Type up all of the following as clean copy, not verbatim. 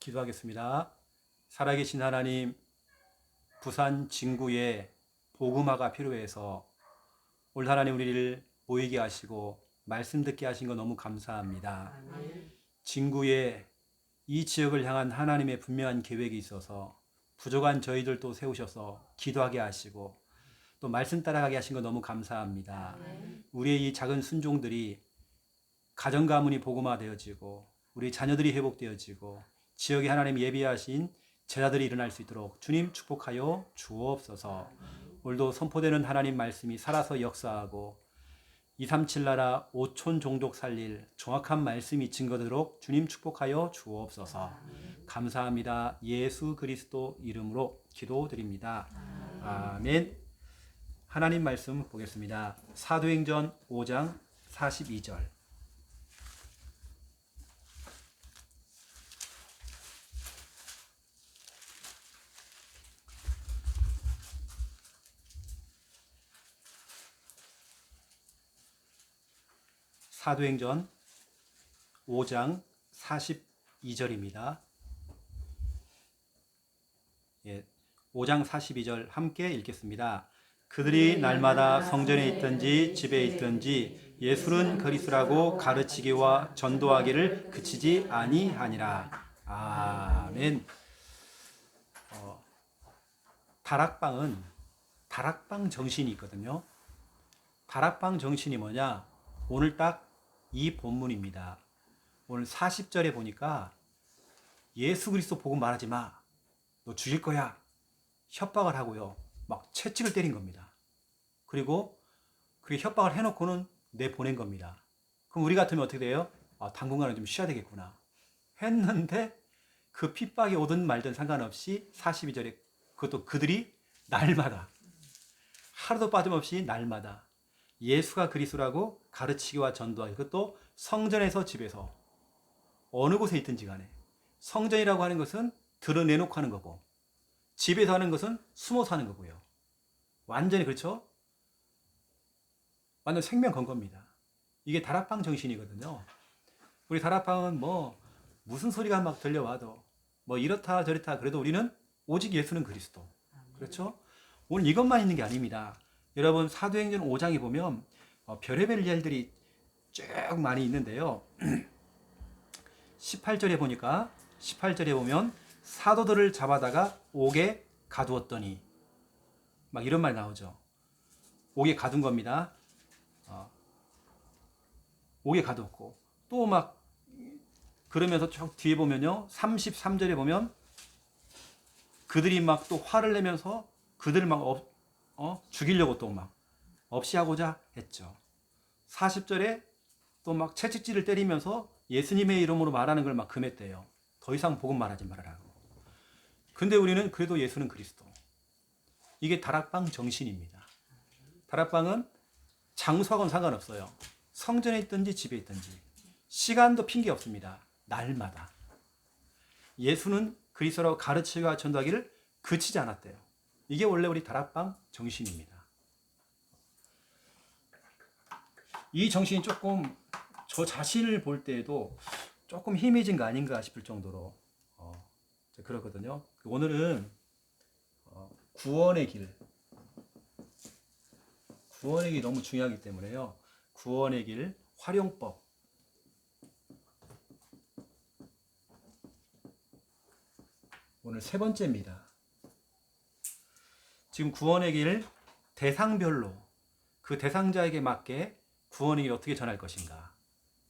기도하겠습니다. 살아계신 하나님, 부산 진구에 복음화가 필요해서 올 하나님 우리를 모이게 하시고 말씀 듣게 하신 거 너무 감사합니다. 진구에 이 지역을 향한 하나님의 분명한 계획이 있어서 부족한 저희들도 세우셔서 기도하게 하시고 또 말씀 따라가게 하신 거 너무 감사합니다. 우리의 이 작은 순종들이 가정 가문이 복음화되어지고 우리 자녀들이 회복되어지고 지역에 하나님 예비하신 제자들이 일어날 수 있도록 주님 축복하여 주옵소서. 오늘도 선포되는 하나님 말씀이 살아서 역사하고 237 나라 5촌 종족 살릴 정확한 말씀이 증거되도록 주님 축복하여 주옵소서. 감사합니다. 예수 그리스도 이름으로 기도드립니다. 아멘. 하나님 말씀 보겠습니다. 사도행전 5장 42절. 사도행전 5장 42절입니다. 5장 42절 함께 읽겠습니다. 그들이 날마다 성전에 있든지 집에 있든지 예수는 그리스도라고 가르치기와 전도하기를 그치지 아니하니라. 아멘. 다락방은 다락방 정신이 있거든요. 다락방 정신이 뭐냐? 오늘 딱 이 본문입니다. 오늘 40절에 보니까 예수 그리스도 복음 말하지 마. 너 죽일 거야. 협박을 하고요. 막 채찍을 때린 겁니다. 그리고 그렇게 협박을 해놓고는 내보낸 겁니다. 그럼 우리 같으면 어떻게 돼요? 당분간은 좀 쉬어야 되겠구나. 했는데 그 핍박이 오든 말든 상관없이 42절에 그것도 그들이 날마다 하루도 빠짐없이 날마다 예수가 그리스도라고 가르치기와 전도하기, 그것도 성전에서 집에서 어느 곳에 있든지 간에 성전이라고 하는 것은 드러내놓고 하는 거고 집에서 하는 것은 숨어서 하는 거고요. 완전히 그렇죠? 완전 생명 건 겁니다. 이게 다락방 정신이거든요. 우리 다락방은 무슨 소리가 막 들려와도 이렇다 저렇다 그래도 우리는 오직 예수는 그리스도. 그렇죠? 오늘 이것만 있는 게 아닙니다. 여러분 사도행전 5장에 보면 별의별 일들이 쭉 많이 있는데요. 18절에 보면 사도들을 잡아다가 옥에 가두었더니 막 이런 말 나오죠. 옥에 가둔 겁니다. 옥에 가두었고 또 막 그러면서 쭉 뒤에 보면요. 33절에 보면 그들이 막 또 화를 내면서 그들을 막 죽이려고 또 막 없이 하고자 했죠. 40절에 또 막 채찍질을 때리면서 예수님의 이름으로 말하는 걸 막 금했대요. 더 이상 복음 말하지 말아라고. 근데 우리는 그래도 예수는 그리스도. 이게 다락방 정신입니다. 다락방은 장소하고는 상관없어요. 성전에 있든지 집에 있든지 시간도 핑계 없습니다. 날마다 예수는 그리스도라고 가르치기와 전도하기를 그치지 않았대요. 이게 원래 우리 다락방 정신입니다. 이 정신이 조금 저 자신을 볼 때에도 조금 희미해진 거 아닌가 싶을 정도로 그렇거든요. 오늘은 구원의 길 너무 중요하기 때문에요. 구원의 길 활용법 오늘 세 번째입니다. 지금 구원의 길 대상별로 그 대상자에게 맞게 구원의 길 어떻게 전할 것인가.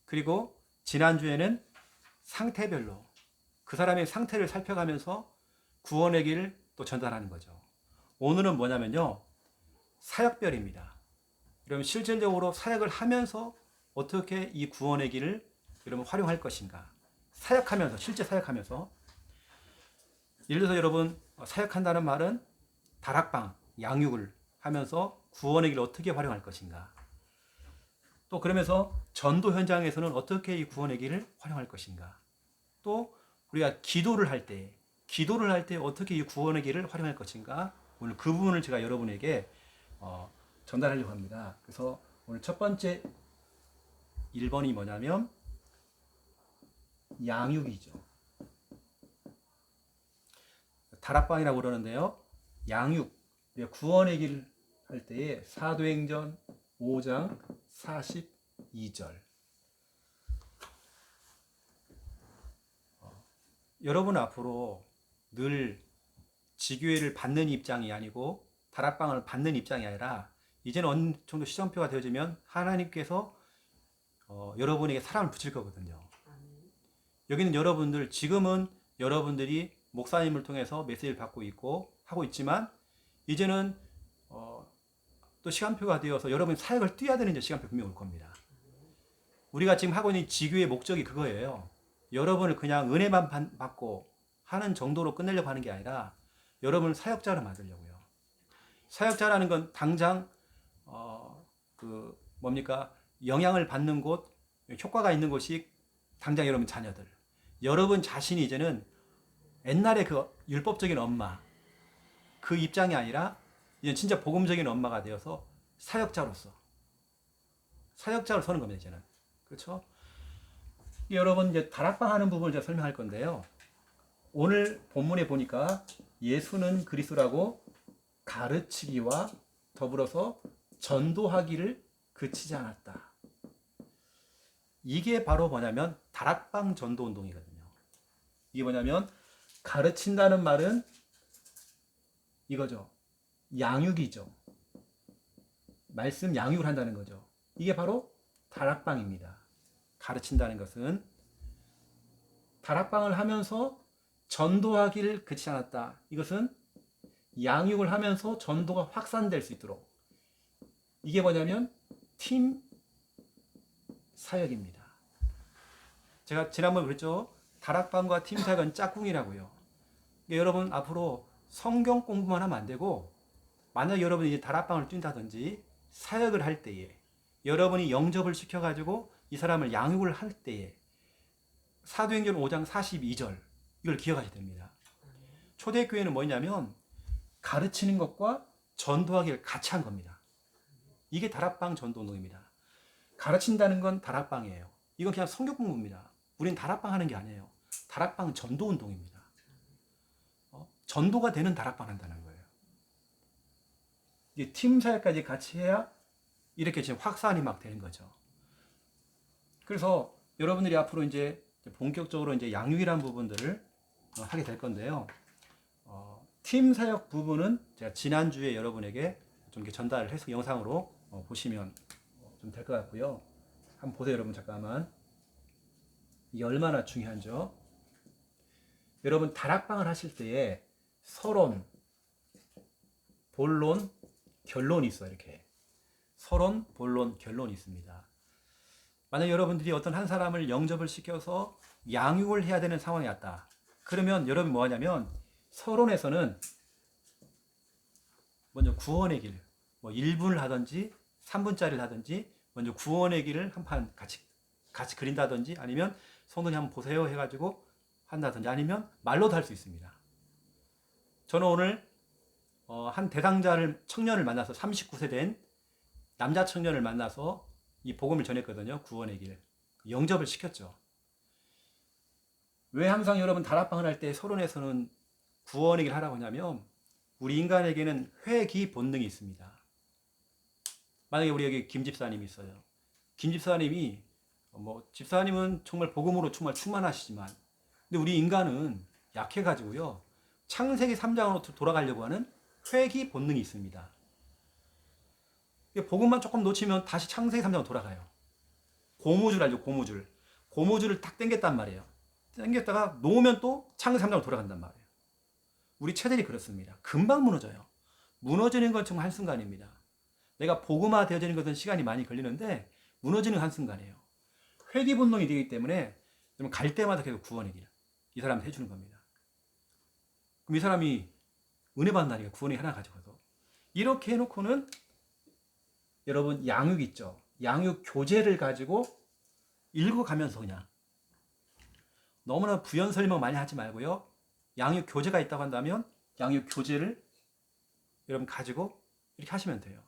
그리고 지난주에는 상태별로 그 사람의 상태를 살펴가면서 구원의 길을 또 전달하는 거죠. 오늘은 뭐냐면요. 사역별입니다. 여러분 실질적으로 사역을 하면서 어떻게 이 구원의 길을 여러분 활용할 것인가. 사역하면서 실제 사역하면서 예를 들어서 여러분 사역한다는 말은 다락방 양육을 하면서 구원의 길을 어떻게 활용할 것인가. 또 그러면서 전도 현장에서는 어떻게 이 구원의 길을 활용할 것인가. 또 우리가 기도를 할 때 어떻게 이 구원의 길을 활용할 것인가. 오늘 그 부분을 제가 여러분에게 전달하려고 합니다. 그래서 오늘 첫 번째 1번이 뭐냐면 양육이죠. 다락방이라고 그러는데요. 양육, 구원의 길 할 때에 사도행전 5장 42절. 여러분 앞으로 늘 지교회를 받는 입장이 아니고 다락방을 받는 입장이 아니라 이제는 어느 정도 시정표가 되어지면 하나님께서 여러분에게 사람을 붙일 거거든요. 여기는 여러분들, 지금은 여러분들이 목사님을 통해서 메시지를 받고 있고 하고 있지만 이제는 또 시간표가 되어서 여러분이 사역을 뛰어야 되는 시간표 분명히 올 겁니다. 우리가 지금 하고 있는 지교의 목적이 그거예요. 여러분을 그냥 은혜만 받고 하는 정도로 끝내려고 하는 게 아니라 여러분을 사역자로 만들려고요. 사역자라는 건 당장 영향을 받는 곳, 효과가 있는 곳이 당장 여러분 자녀들. 여러분 자신이 이제는 옛날에 그 율법적인 엄마 그 입장이 아니라 이제 진짜 복음적인 엄마가 되어서 사역자로 서는 겁니다. 이제는. 그렇죠? 여러분 이제 다락방 하는 부분을 제가 설명할 건데요. 오늘 본문에 보니까 예수는 그리스도라고 가르치기와 더불어서 전도하기를 그치지 않았다. 이게 바로 뭐냐면 다락방 전도 운동이거든요. 이게 뭐냐면 가르친다는 말은 이거죠. 양육이죠. 말씀 양육을 한다는 거죠. 이게 바로 다락방입니다. 가르친다는 것은 다락방을 하면서 전도하기를 그치지 않았다. 이것은 양육을 하면서 전도가 확산될 수 있도록. 이게 뭐냐면 팀 사역입니다. 제가 지난번에 그랬죠. 다락방과 팀 사역은 짝꿍이라고요. 여러분 앞으로 성경 공부만 하면 안 되고 만약 여러분이 이제 다락방을 뛴다든지 사역을 할 때에 여러분이 영접을 시켜가지고 이 사람을 양육을 할 때에 사도행전 5장 42절 이걸 기억하셔야 됩니다. 초대교회는 뭐냐면 가르치는 것과 전도하기를 같이 한 겁니다. 이게 다락방 전도운동입니다. 가르친다는 건 다락방이에요. 이건 그냥 성경 공부입니다. 우린 다락방 하는 게 아니에요. 다락방 전도운동입니다. 전도가 되는 다락방 한다는 거예요. 이게 팀 사역까지 같이 해야 이렇게 지금 확산이 막 되는 거죠. 그래서 여러분들이 앞으로 이제 본격적으로 이제 양육이라는 부분들을 하게 될 건데요. 팀 사역 부분은 제가 지난주에 여러분에게 좀 이렇게 전달을 해서 영상으로 보시면 좀 될 것 같고요. 한번 보세요, 여러분. 잠깐만. 이게 얼마나 중요한죠? 여러분 다락방을 하실 때에 서론, 본론, 결론이 있어요. 이렇게 서론, 본론, 결론이 있습니다. 만약 여러분들이 어떤 한 사람을 영접을 시켜서 양육을 해야 되는 상황이 왔다. 그러면 여러분 뭐 하냐면 서론에서는 먼저 구원의 길, 뭐 1분을 하든지 3분짜리를 하든지 먼저 구원의 길을 한 판 같이 그린다든지 아니면 성도님 한번 보세요 해가지고 한다든지 아니면 말로도 할 수 있습니다. 저는 오늘 한 청년을 만나서 39세 된 남자 청년을 만나서 이 복음을 전했거든요. 구원의 길. 영접을 시켰죠. 왜 항상 여러분 다락방을 할 때 서론에서는 구원의 길 하라고 하냐면 우리 인간에게는 회귀 본능이 있습니다. 만약에 우리 여기 김 집사님이 있어요. 김 집사님이 집사님은 정말 복음으로 정말 충만하시지만 근데 우리 인간은 약해가지고요. 창세기 3장으로 돌아가려고 하는 회귀 본능이 있습니다. 복음만 조금 놓치면 다시 창세기 3장으로 돌아가요. 고무줄 알죠? 고무줄. 고무줄을 탁 당겼단 말이에요. 당겼다가 놓으면 또 창세기 3장으로 돌아간단 말이에요. 우리 체질이 그렇습니다. 금방 무너져요. 무너지는 건 정말 한순간입니다. 내가 복음화 되어지는 것은 시간이 많이 걸리는데 무너지는 한순간이에요. 회귀 본능이 되기 때문에 갈 때마다 계속 구원의 길. 이 사람한테 해주는 겁니다. 그럼 이 사람이 은혜 받는다니까 구원이 하나 가져가서 이렇게 해놓고는 여러분 양육 있죠. 양육 교재를 가지고 읽어가면서 그냥 너무나 부연 설명 많이 하지 말고요. 양육 교재가 있다고 한다면 양육 교재를 여러분 가지고 이렇게 하시면 돼요.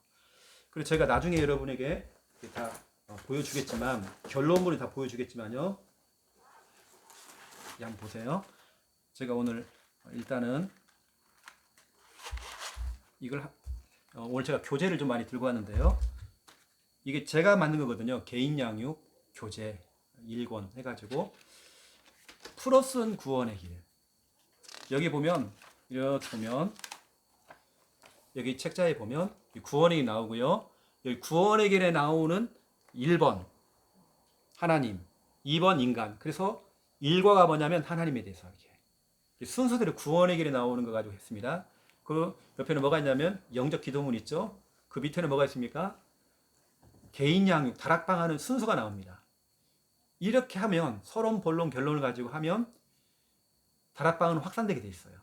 그리고 제가 나중에 여러분에게 다 보여주겠지만 결론물을 다 보여주겠지만요. 한번 보세요. 제가 오늘 일단은 오늘 제가 교재를 좀 많이 들고 왔는데요. 이게 제가 만든 거거든요. 개인 양육 교재 1권 해가지고 풀어쓴 구원의 길. 여기 보면 이렇게 보면 여기 책자에 보면 구원의 길 나오고요. 여기 구원의 길에 나오는 1번 하나님, 2번 인간. 그래서 1과가 뭐냐면 하나님에 대해서 이렇게 순서대로 구원의 길에 나오는 거 가지고 했습니다. 그 옆에는 뭐가 있냐면 영적 기도문 있죠. 그 밑에는 뭐가 있습니까? 개인 양육, 다락방 하는 순서가 나옵니다. 이렇게 하면 서론, 본론, 결론을 가지고 하면 다락방은 확산되게 돼 있어요.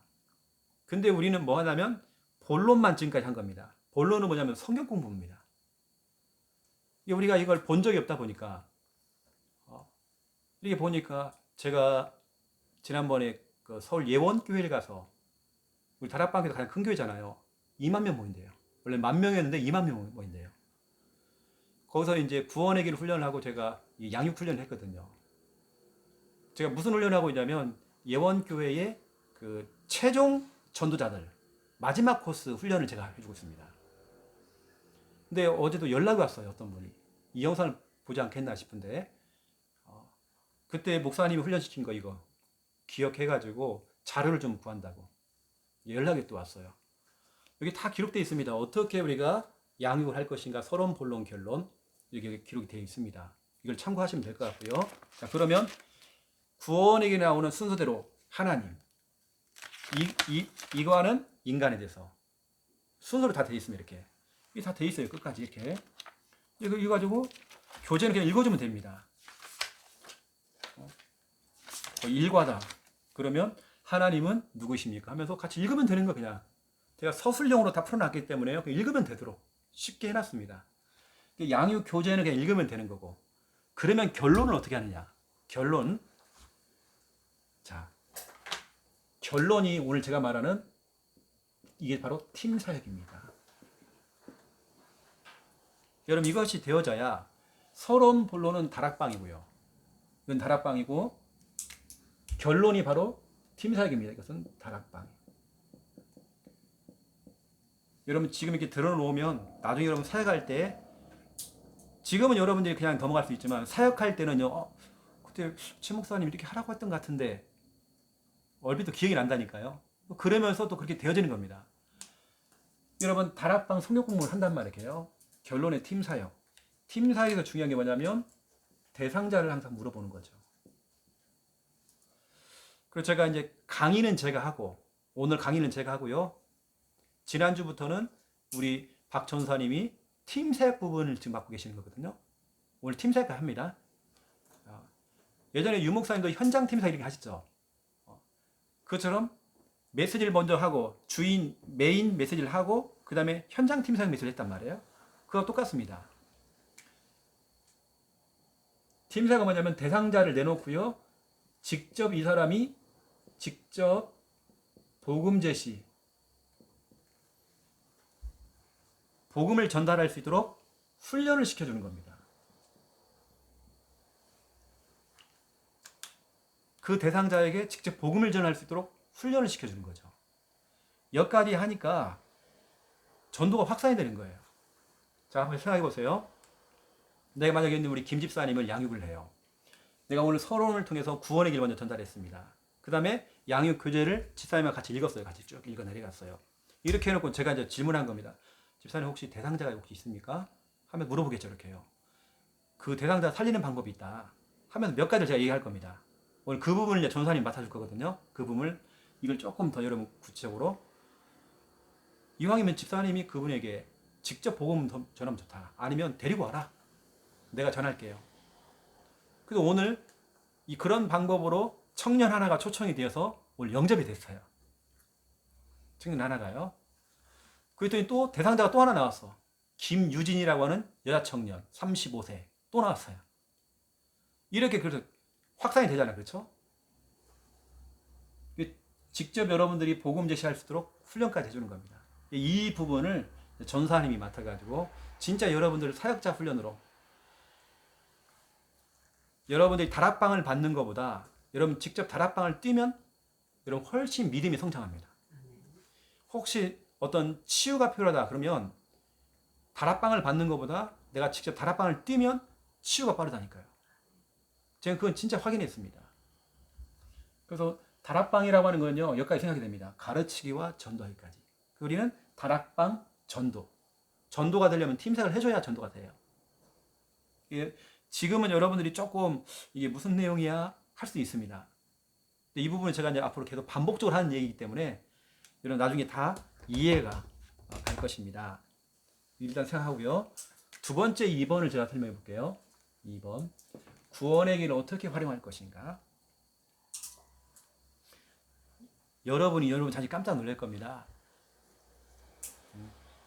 근데 우리는 뭐 하냐면 본론만 지금까지 한 겁니다. 본론은 뭐냐면 성경 공부입니다. 우리가 이걸 본 적이 없다 보니까 이렇게 보니까 제가 지난번에 그 서울 예원교회를 가서 우리 다락방에서 가장 큰 교회잖아요. 2만 명 모인대요. 원래 10,000명이었는데 2만 명 모인대요. 거기서 이제 구원의 길 훈련을 하고 제가 양육 훈련을 했거든요. 제가 무슨 훈련을 하고 있냐면 예원교회의 그 최종 전도자들 마지막 코스 훈련을 제가 해주고 있습니다. 근데 어제도 연락이 왔어요. 어떤 분이 이 영상을 보지 않겠나 싶은데 그때 목사님이 훈련시킨 거 이거 기억해가지고 자료를 좀 구한다고 연락이 또 왔어요. 여기 다 기록되어 있습니다. 어떻게 우리가 양육을 할 것인가 서론, 본론, 결론 이렇게 기록이 되어 있습니다. 이걸 참고하시면 될 것 같고요. 자, 그러면 구원에게 나오는 순서대로 하나님 이거는 인간에 대해서 순서로 다 되어 있습니다. 이렇게 이게 다 되어 있어요. 끝까지 이렇게 이거 가지고 교재는 그냥 읽어주면 됩니다. 일과다. 그러면 하나님은 누구십니까? 하면서 같이 읽으면 되는 거 그냥. 제가 서술형으로 다 풀어놨기 때문에요. 읽으면 되도록 쉽게 해놨습니다. 양육 교재는 그냥 읽으면 되는 거고. 그러면 결론은 어떻게 하느냐? 결론. 자, 결론이 오늘 제가 말하는 이게 바로 팀 사역입니다. 여러분 이것이 되어져야 서론 본론은 다락방이고요. 이건 다락방이고 결론이 바로 팀 사역입니다. 이것은 다락방. 여러분 지금 이렇게 들어놓으면 나중에 여러분 사역할 때 지금은 여러분들이 그냥 넘어갈 수 있지만 사역할 때는요. 그때 최 목사님 이렇게 하라고 했던 것 같은데 얼핏 또 기억이 난다니까요. 그러면서 또 그렇게 되어지는 겁니다. 여러분 다락방 성경 공부를 한단 말이에요. 결론의 팀 사역. 팀 사역에서 중요한 게 뭐냐면 대상자를 항상 물어보는 거죠. 그래서 제가 이제 강의는 제가 하고 오늘 강의는 제가 하고요. 지난주부터는 우리 박 전사님이 팀 사역 부분을 지금 맡고 계시는 거거든요. 오늘 팀 사역을 합니다. 예전에 유 목사님도 현장 팀 사역 이렇게 하셨죠. 그것처럼 메시지를 먼저 하고 메인 메시지를 하고 그 다음에 현장 팀 사역 메시지를 했단 말이에요. 그거 똑같습니다. 팀 사역은 뭐냐면 대상자를 내놓고요. 직접 이 사람이 직접 복음 제시, 복음을 전달할 수 있도록 훈련을 시켜주는 겁니다. 그 대상자에게 직접 복음을 전할 수 있도록 훈련을 시켜주는 거죠. 여기까지 하니까 전도가 확산이 되는 거예요. 자, 한번 생각해 보세요. 내가 만약에 우리 김 집사님을 양육을 해요. 내가 오늘 서론을 통해서 구원의 길 먼저 전달했습니다. 그 다음에 양육 교재를 집사님과 같이 읽었어요. 같이 쭉 읽어 내려갔어요. 이렇게 해놓고 제가 이제 질문한 겁니다. 집사님 혹시 대상자가 혹시 있습니까? 하면 물어보겠죠. 이렇게 해요. 그 대상자 살리는 방법이 있다. 하면서 몇 가지를 제가 얘기할 겁니다. 오늘 그 부분을 이제 전사님이 맡아줄 거거든요. 그 부분을 이걸 조금 더 여러분 구체적으로 이왕이면 집사님이 그분에게 직접 복음 전하면 좋다. 아니면 데리고 와라. 내가 전할게요. 그래서 오늘 그런 방법으로 청년 하나가 초청이 되어서 오늘 영접이 됐어요. 청년 하나가요. 그랬더니 또 대상자가 또 하나 나왔어. 김유진이라고 하는 여자 청년 35세 또 나왔어요. 이렇게 그래서 확산이 되잖아요. 그렇죠? 직접 여러분들이 복음 제시할 수 있도록 훈련까지 해주는 겁니다. 이 부분을 전사님이 맡아가지고 진짜 여러분들 사역자 훈련으로 여러분들이 다락방을 받는 것보다 여러분 직접 다락방을 뛰면 여러분 훨씬 믿음이 성장합니다. 혹시 어떤 치유가 필요하다 그러면 다락방을 받는 것보다 내가 직접 다락방을 뛰면 치유가 빠르다니까요. 제가 그건 진짜 확인했습니다. 그래서 다락방이라고 하는 건요, 여기까지 생각이 됩니다. 가르치기와 전도하기까지. 우리는 다락방 전도. 전도가 되려면 팀색을 해줘야 전도가 돼요. 지금은 여러분들이 조금 이게 무슨 내용이야 할 수 있습니다. 이 부분은 제가 이제 앞으로 계속 반복적으로 하는 얘기이기 때문에 여러분 나중에 다 이해가 갈 것입니다. 일단 생각하고요. 두 번째 2번을 제가 설명해 볼게요. 2번. 구원의 길을 어떻게 활용할 것인가? 여러분 자주 깜짝 놀랄 겁니다.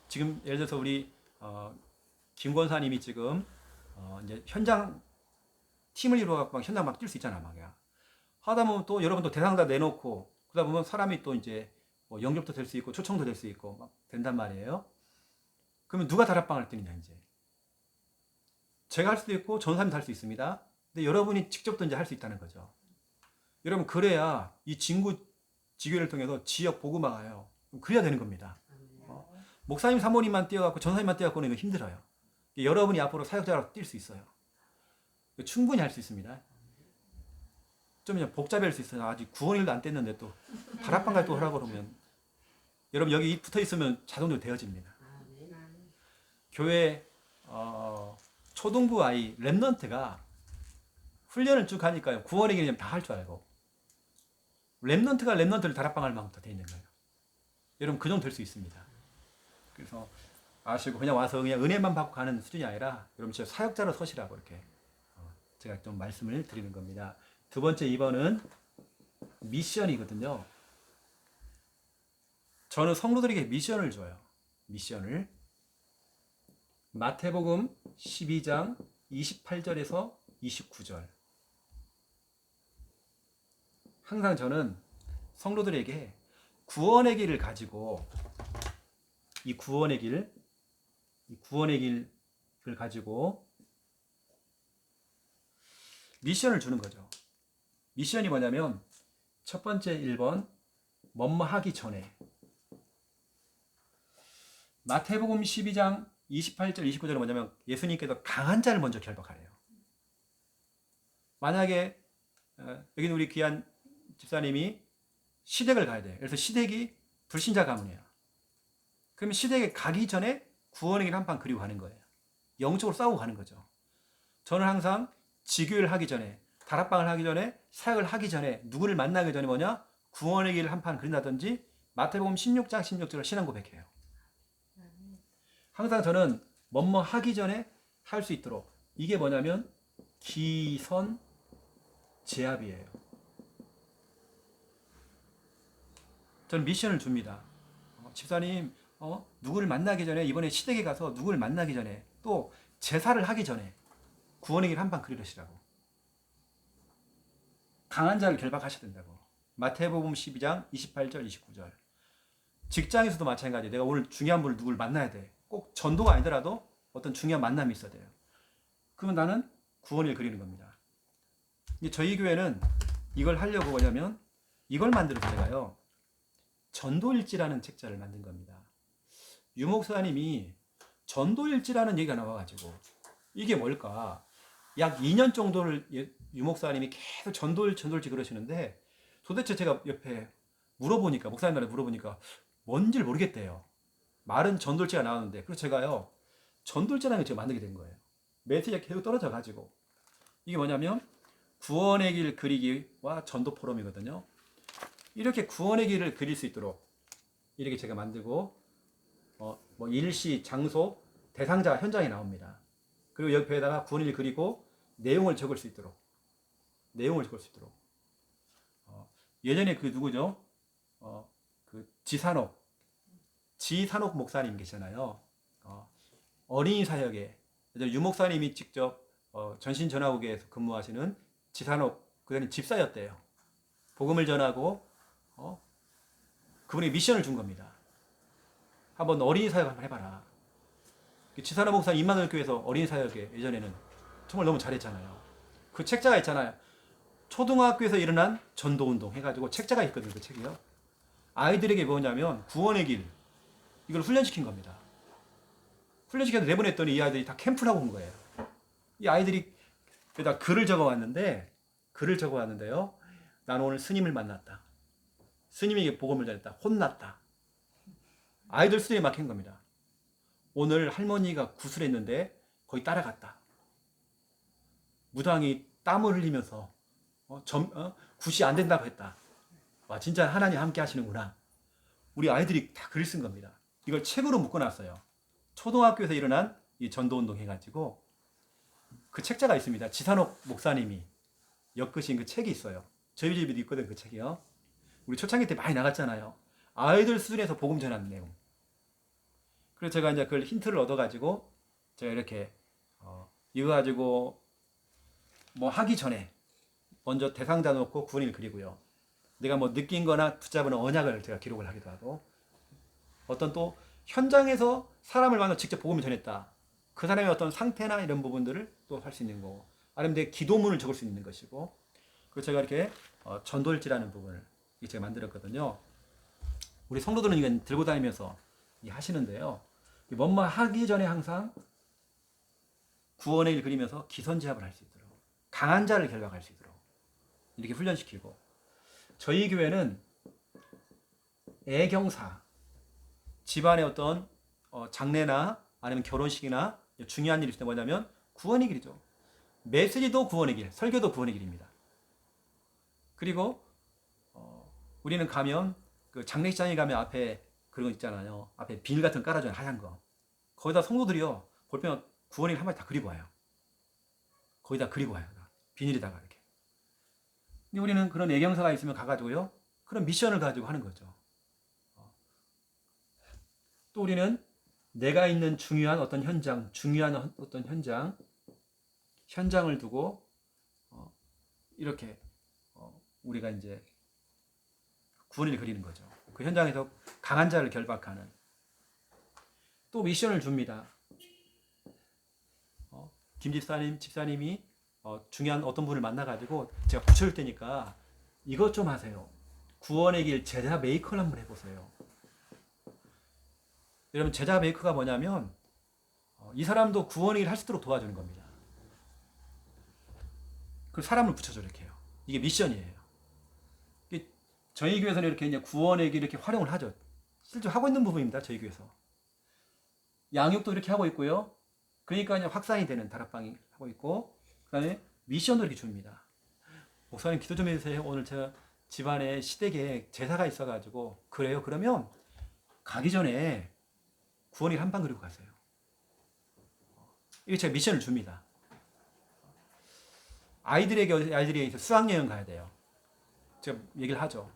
지금 예를 들어서 우리 김권사님이 지금 이제 현장 팀을 이루어갖고 현장 막 뛸 수 있잖아, 막야. 하다 보면 또 여러분도 대상자 내놓고 그러다 보면 사람이 또 이제 뭐 영접도 될 수 있고 초청도 될 수 있고 막 된단 말이에요. 그러면 누가 다락방을 뛰느냐 이제. 제가 할 수도 있고 전사님도 할 수 있습니다. 근데 여러분이 직접도 이제 할 수 있다는 거죠. 여러분 그래야 이 진구 지교를 통해서 지역 복음화가요. 그래야 되는 겁니다. 목사님 사모님만 뛰어갖고 전사님만 뛰어갖고는 이거 힘들어요. 여러분이 앞으로 사역자로 뛸 수 있어요. 충분히 할 수 있습니다. 좀 그냥 복잡할 수 있어요. 아직 구원일도 안 뗐는데 또 다락방 갈 또 하라고 그러면 여러분 여기 붙어 있으면 자동적으로 되어집니다. 교회 초등부 아이 랩넌트가 훈련을 쭉 하니까요. 구원의 길을 다 할 줄 알고 랩넌트가 랩넌트를 다락방 할 만큼 돼 있는 거예요. 여러분 그 정도 될 수 있습니다. 그래서 아시고 그냥 와서 그냥 은혜만 받고 가는 수준이 아니라 여러분 진짜 사역자로 서시라고 이렇게 제가 좀 말씀을 드리는 겁니다. 두 번째 2번은 미션이거든요. 저는 성도들에게 미션을 줘요. 미션을. 마태복음 12장 28절에서 29절. 항상 저는 성도들에게 구원의 길을 가지고 이 구원의 길을 가지고 미션을 주는 거죠. 미션이 뭐냐면 첫 번째 1번 뭐뭐 하기 전에 마태복음 12장 28절 29절은 뭐냐면 예수님께서 강한 자를 먼저 결박하래요. 만약에 여기는 우리 귀한 집사님이 시댁을 가야 돼요. 그래서 시댁이 불신자 가문이에요. 그러면 시댁에 가기 전에 구원의 길 한판 그리고 가는 거예요. 영적으로 싸우고 가는 거죠. 저는 항상 지교를 하기 전에 다락방을 하기 전에 사역을 하기 전에 누구를 만나기 전에 뭐냐? 구원의 길을 한판 그린다든지 마태복음 16장 16절을 신앙 고백해요. 항상 저는 뭐뭐 하기 전에 할 수 있도록 이게 뭐냐면 기선 제압이에요. 저는 미션을 줍니다. 집사님 누구를 만나기 전에 이번에 시댁에 가서 누구를 만나기 전에 또 제사를 하기 전에 구원의 길 한판 그리시라고. 강한 자를 결박하셔야 된다고. 마태복음 12장 28절 29절. 직장에서도 마찬가지예요. 내가 오늘 중요한 분을 누구를 만나야 돼. 꼭 전도가 아니더라도 어떤 중요한 만남이 있어야 돼요. 그러면 나는 구원을 그리는 겁니다. 저희 교회는 이걸 하려고 뭐냐면 이걸 만들어서 제가요. 전도일지라는 책자를 만든 겁니다. 유 목사님이 전도일지라는 얘기가 나와가지고 이게 뭘까? 약 2년 정도를 유 목사님이 계속 전도일지 그러시는데 도대체 제가 옆에 물어보니까 목사님한테 물어보니까 뭔지를 모르겠대요. 말은 전도일지가 나오는데 그래서 제가요 전도일지라는 걸 제가 만들게 된 거예요. 메시지가 계속 떨어져 가지고 이게 뭐냐면 구원의 길 그리기와 전도 포럼이거든요. 이렇게 구원의 길을 그릴 수 있도록 이렇게 제가 만들고 뭐 일시, 장소, 대상자, 현장이 나옵니다. 그리고 옆에다가 구원의 길 그리고 내용을 적을 수 있도록 예전에 그 누구죠? 그 지산옥 목사님 계시잖아요. 어린이 사역에 유 목사님이 직접 전신전화국에서 근무하시는 지산옥 그다음에 집사였대요. 복음을 전하고 그분이 미션을 준 겁니다. 한번 어린이 사역 한번 해봐라. 지산옥 목사님 임마누엘 교회에서 어린이 사역에 예전에는 정말 너무 잘했잖아요. 그 책자가 있잖아요. 초등학교에서 일어난 전도운동 해가지고 책자가 있거든요. 그 책이요. 아이들에게 뭐냐면 구원의 길 이걸 훈련시킨 겁니다. 훈련시켜서 내보냈더니 이 아이들이 다 캠프를 하고 온 거예요. 이 아이들이 여기다 글을 적어왔는데요. 나는 오늘 스님을 만났다. 스님에게 복음을 전했다. 혼났다. 아이들 수준에 막힌 겁니다. 오늘 할머니가 구슬했는데 거기 따라갔다. 무당이 땀을 흘리면서 굿이 안 된다고 했다. 와, 진짜 하나님 함께 하시는구나. 우리 아이들이 다 글을 쓴 겁니다. 이걸 책으로 묶어놨어요. 초등학교에서 일어난 이 전도운동 해가지고 그 책자가 있습니다. 지산옥 목사님이 엮으신 그 책이 있어요. 저희 집에도 있거든, 그 책이요. 우리 초창기 때 많이 나갔잖아요. 아이들 수준에서 복음 전하는 내용. 그래서 제가 이제 그걸 힌트를 얻어가지고 제가 이렇게 이거 가지고 뭐 하기 전에 먼저 대상자 놓고 구원을 그리고요. 내가 뭐 느낀 거나 붙잡은 언약을 제가 기록을 하기도 하고, 어떤 또 현장에서 사람을 만나 직접 복음을 전했다. 그 사람의 어떤 상태나 이런 부분들을 또 할 수 있는 거고, 아니면 내 기도문을 적을 수 있는 것이고, 그래서 제가 이렇게 전도일지라는 부분을 제가 만들었거든요. 우리 성도들은 이건 들고 다니면서 하시는데요. 뭔가 하기 전에 항상 구원의 일 그리면서 기선제압을 할 수 있도록, 강한 자를 결박할 수 있도록 이렇게 훈련시키고, 저희 교회는 애경사, 집안의 어떤 장례나 아니면 결혼식이나 중요한 일이 있을 때 뭐냐면 구원의 길이죠. 메시지도 구원의 길, 설교도 구원의 길입니다. 그리고 우리는 가면 그 장례식장에 가면 앞에 그런 거 있잖아요. 앞에 비닐 같은 거 깔아줘요. 하얀 거. 거기다 성도들이요. 볼펜 구원의 길 한 마디 다 그리고 와요. 거기다 그리고 와요. 비닐에다가 이렇게. 근데 우리는 그런 애경사가 있으면 가가지고요. 그런 미션을 가지고 하는 거죠. 또 우리는 내가 있는 중요한 어떤 현장, 현장을 두고 이렇게 우리가 이제 구원을 그리는 거죠. 그 현장에서 강한 자를 결박하는, 또 미션을 줍니다. 김 집사님이 중요한 어떤 분을 만나가지고 제가 붙여줄 테니까 이것 좀 하세요. 구원의 길 제자 메이커를 한번 해보세요. 여러분, 제자 메이커가 뭐냐면 이 사람도 구원의 길 할 수 있도록 도와주는 겁니다. 그 사람을 붙여줘 이렇게 해요. 이게 미션이에요. 저희 교회에서는 이렇게 이제 구원의 길 이렇게 활용을 하죠. 실제로 하고 있는 부분입니다. 저희 교회에서 양육도 이렇게 하고 있고요. 그러니까 이제 확산이 되는 다락방이 하고 있고, 그다음에 미션도 이렇게 줍니다. 목사님 기도 좀 해주세요. 오늘 제가 집안에 시댁에 제사가 있어가지고 그래요. 그러면 가기 전에 구원의 한 방 그리고 가세요. 이게 제가 미션을 줍니다. 아이들에게 수학여행 가야 돼요. 제가 얘기를 하죠.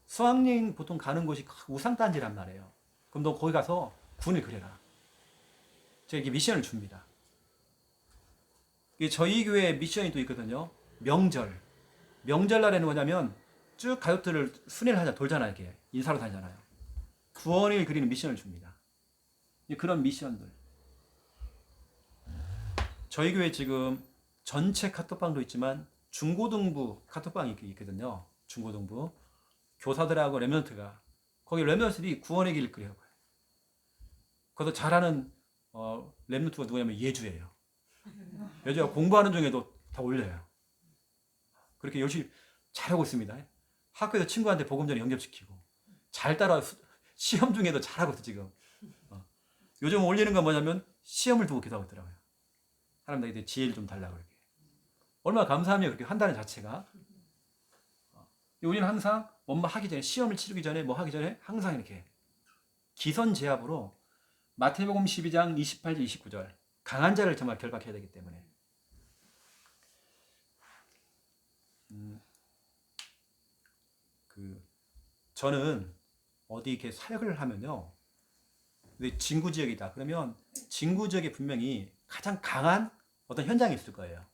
수학여행 보통 가는 곳이 우상단지란 말이에요. 그럼 너 거기 가서 구원을 그려라. 제가 이게 미션을 줍니다. 저희 교회 미션이 또 있거든요. 명절날에는 뭐냐면 쭉 가족들을 순회를 하자, 돌잖아요. 이렇게 인사로 다니잖아요. 구원을 그리는 미션을 줍니다. 그런 미션들. 저희 교회 지금 전체 카톡방도 있지만 중고등부 카톡방이 있거든요. 중고등부 교사들하고 렘넌트가, 거기 렘넌트들이 구원의 길을 그려요. 거기서 잘하는 렘넌트가 누구냐면 예주예요. 예주가 공부하는 중에도 다 올려요. 그렇게 열심히 잘하고 있습니다. 학교에서 친구한테 복음 전에 영접시키고 잘 따라 시험 중에도 잘하고 있어 지금. 요즘 올리는 건 뭐냐면 시험을 두고 기도하고 있더라고요. 하나님한테 지혜를 좀 달라고 이렇게. 얼마나 감사하며 그렇게 한다는 자체가. 우리는 항상 뭔가 하기 전에, 시험을 치르기 전에, 뭐 하기 전에 항상 이렇게 기선제압으로 마태복음 12장 28절 29절 강한 자를 정말 결박해야 되기 때문에. 저는 어디 이렇게 사역을 하면요, 근데 진구 지역이다 그러면 진구 지역에 분명히 가장 강한 어떤 현장이 있을 거예요.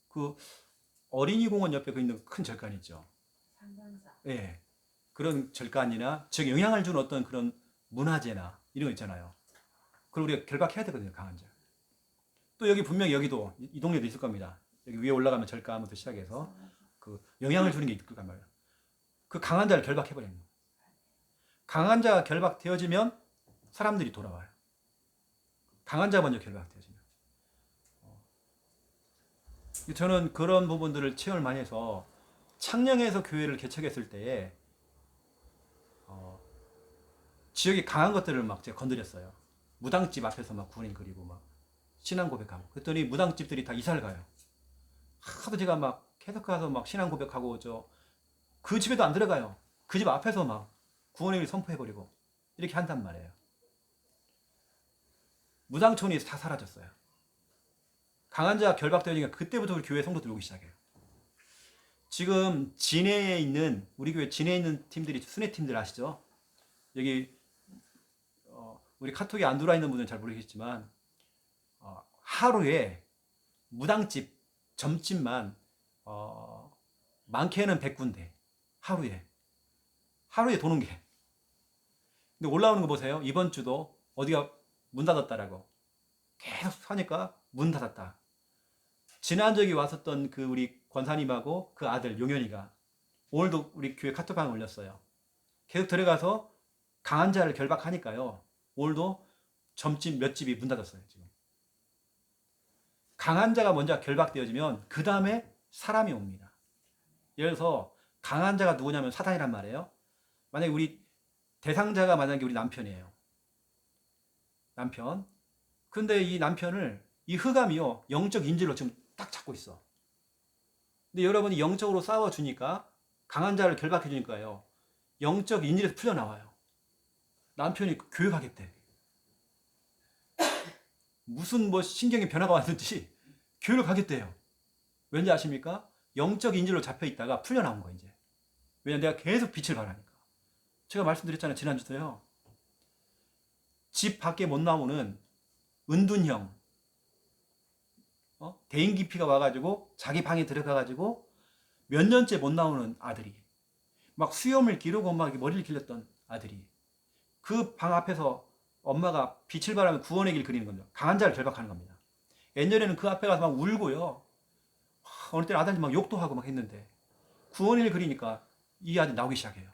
그 어린이 공원 옆에 있는 큰 절간 있죠. 상당사. 예. 그런 절간이나 즉 영향을 주는 어떤 그런 문화재나 이런 거 있잖아요. 그걸 우리가 결박해야 되거든요. 강한 자. 또 여기 분명히 여기도 이 동네도 있을 겁니다. 여기 위에 올라가면 절간부터 시작해서 그 영향을 주는 게 있을 거란 말이에요. 그 강한 자를 결박해버리는 거예요. 강한 자가 결박되어지면 사람들이 돌아와요. 강한 자가 먼저 결박되어지면. 저는 그런 부분들을 체험을 많이 해서 창녕에서 교회를 개척했을 때에 지역이 강한 것들을 막 제가 건드렸어요. 무당집 앞에서 막 구원인 그리고 막 신앙 고백하고. 그랬더니 무당집들이 다 이사를 가요. 하도 제가 막 계속 가서 막 신앙 고백하고 그 집에도 안 들어가요. 그 집 앞에서 막 구원을 선포해버리고 이렇게 한단 말이에요. 무당촌이 다 사라졌어요. 강한 자가 결박되니까 그때부터 우리 교회 성도들 오기 시작해요. 지금 진해에 있는 우리 교회 진해에 있는 팀들이 순회 팀들 아시죠? 여기 우리 카톡에 안 들어와 있는 분들은 잘 모르겠지만 하루에 무당집 점집만 많게는 100군데 하루에 도는 게. 근데 올라오는 거 보세요. 이번 주도 어디가 문 닫았다라고 계속 하니까 문 닫았다. 지난주에 왔었던 그 우리 권사님하고 그 아들 용현이가 오늘도 우리 교회 카톡방에 올렸어요. 계속 들어가서 강한 자를 결박하니까요. 오늘도 점집 몇 집이 문 닫았어요. 지금 강한 자가 먼저 결박되어지면 그 다음에 사람이 옵니다. 예를 들어서 강한 자가 누구냐면 사단이란 말이에요. 만약에 우리 대상자가 만약에 우리 남편이에요. 남편. 근데 이 남편을 이 흑암이요 영적 인질로 지금 딱 잡고 있어. 근데 여러분이 영적으로 싸워주니까 강한 자를 결박해 주니까요 영적 인질에서 풀려나와요. 남편이 교회 가겠대. 무슨 신경의 변화가 왔는지 교회를 가겠대요. 왠지 아십니까? 영적 인질로 잡혀 있다가 풀려나온 거예요 이제. 왜냐면 내가 계속 빛을 발하니까. 제가 말씀드렸잖아요 지난주도요. 집 밖에 못 나오는 은둔형 대인기피가 와가지고 자기 방에 들어가가지고 몇 년째 못 나오는 아들이 막 수염을 기르고 막 머리를 길렀던 아들이 그 방 앞에서 엄마가 빛을 발하면 구원의 길 그리는 겁니다. 강한 자를 결박하는 겁니다. 옛날에는 그 앞에 가서 막 울고요. 어느 때는 아들이 막 욕도 하고 막 했는데 구원의 길 그리니까 이 아들이 나오기 시작해요.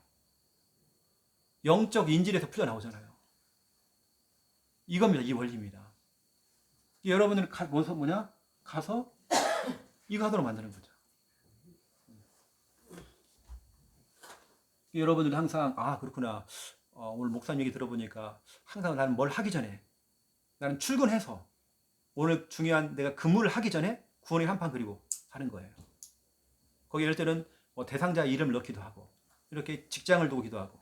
영적 인질에서 풀려나오잖아요. 이겁니다. 이 원리입니다. 여러분들은 가서 이거 하도록 만드는 거죠. 여러분들 항상 그렇구나. 오늘 목사님 얘기 들어보니까 항상 나는 뭘 하기 전에 나는 출근해서 오늘 중요한 내가 근무를 하기 전에 구원의 한판 그리고 하는 거예요. 거기 이럴 때는 대상자 이름을 넣기도 하고 이렇게 직장을 두기도 하고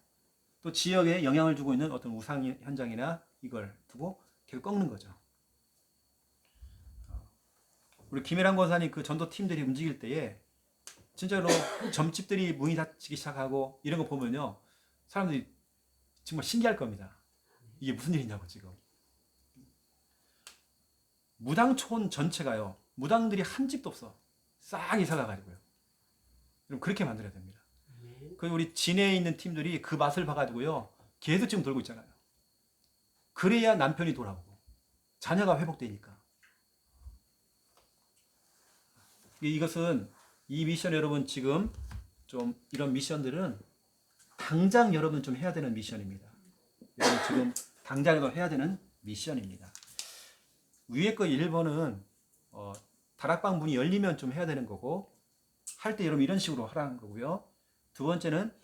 또 지역에 영향을 주고 있는 어떤 우상 현장이나 이걸 두고 계속 꺾는 거죠. 우리 김혜란 권사님 그 전도 팀들이 움직일 때에 진짜로 점집들이 문이 닫히기 시작하고 이런 거 보면요 사람들이 정말 신기할 겁니다. 이게 무슨 일이냐고 지금. 무당촌 전체가요 무당들이 한 집도 없어. 싹 이사 가가지고요. 그럼 그렇게 만들어야 됩니다. 그 우리 진해에 있는 팀들이 그 맛을 봐가지고요 계속 지금 돌고 있잖아요. 그래야 남편이 돌아오고 자녀가 회복되니까. 이것은 이 미션 여러분 지금 좀 이런 미션들은 당장 여러분 좀 해야 되는 미션입니다. 여러분 지금 당장에도 해야 되는 미션입니다. 위에 거 1번은 다락방 문이 열리면 좀 해야 되는 거고 할 때 여러분 이런 식으로 하라는 거고요. 두 번째는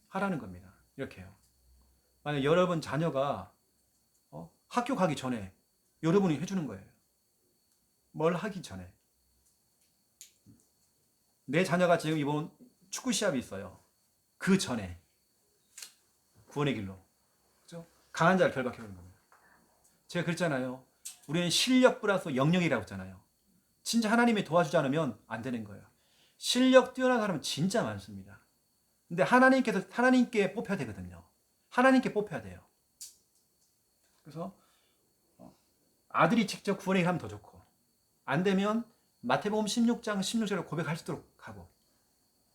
하라는 겁니다. 이렇게요. 만약 여러분 자녀가 학교 가기 전에 여러분이 해주는 거예요. 뭘 하기 전에. 내 자녀가 지금 이번 축구 시합이 있어요. 그 전에 구원의 길로 그렇죠? 강한 자를 결박해오는 겁니다. 제가 그랬잖아요. 우리는 실력 플러스 영역이라고 했잖아요. 진짜 하나님이 도와주지 않으면 안 되는 거예요. 실력 뛰어난 사람은 진짜 많습니다. 근데 하나님께 뽑혀야 되거든요. 하나님께 뽑혀야 돼요. 그래서 아들이 직접 구원의 길 하면 더 좋고 안 되면 마태복음 16장 16절을 고백할 수 있도록 하고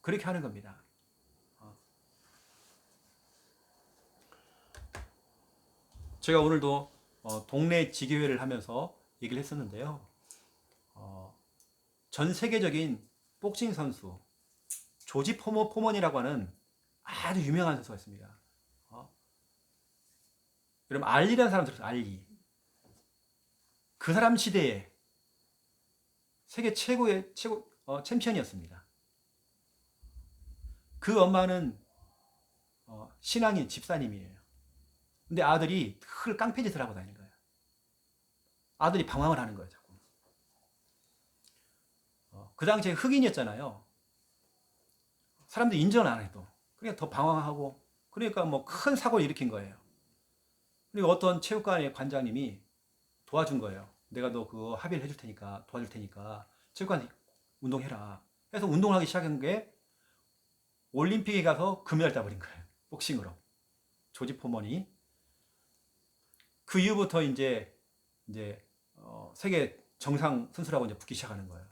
그렇게 하는 겁니다. 제가 오늘도 동네 지교회를 하면서 얘기를 했었는데요. 전 세계적인 복싱 선수 조지 포먼이라고 하는 아주 유명한 선수가 있습니다. 여러분 알리라는 사람 들었어요. 알리. 그 사람 시대에 세계 최고의 챔피언이었습니다. 그 엄마는 신앙인 집사님이에요. 근데 아들이 늘 깡패짓을 하고 다니는 거예요. 아들이 방황을 하는 거예요, 자꾸. 그 당시에 흑인이었잖아요. 사람들이 인정을 안 해도. 그러니까 더 방황하고, 그러니까 뭐 큰 사고를 일으킨 거예요. 그리고 어떤 체육관의 관장님이 도와준 거예요. 내가 너 그거 합의를 해줄 테니까, 도와줄 테니까, 체육관 운동해라. 그래서 운동을 하기 시작한 게 올림픽에 가서 금메달 따버린 거예요. 복싱으로. 조지 포먼이. 그 이후부터 이제 세계 정상 선수라고 이제 붙기 시작하는 거예요.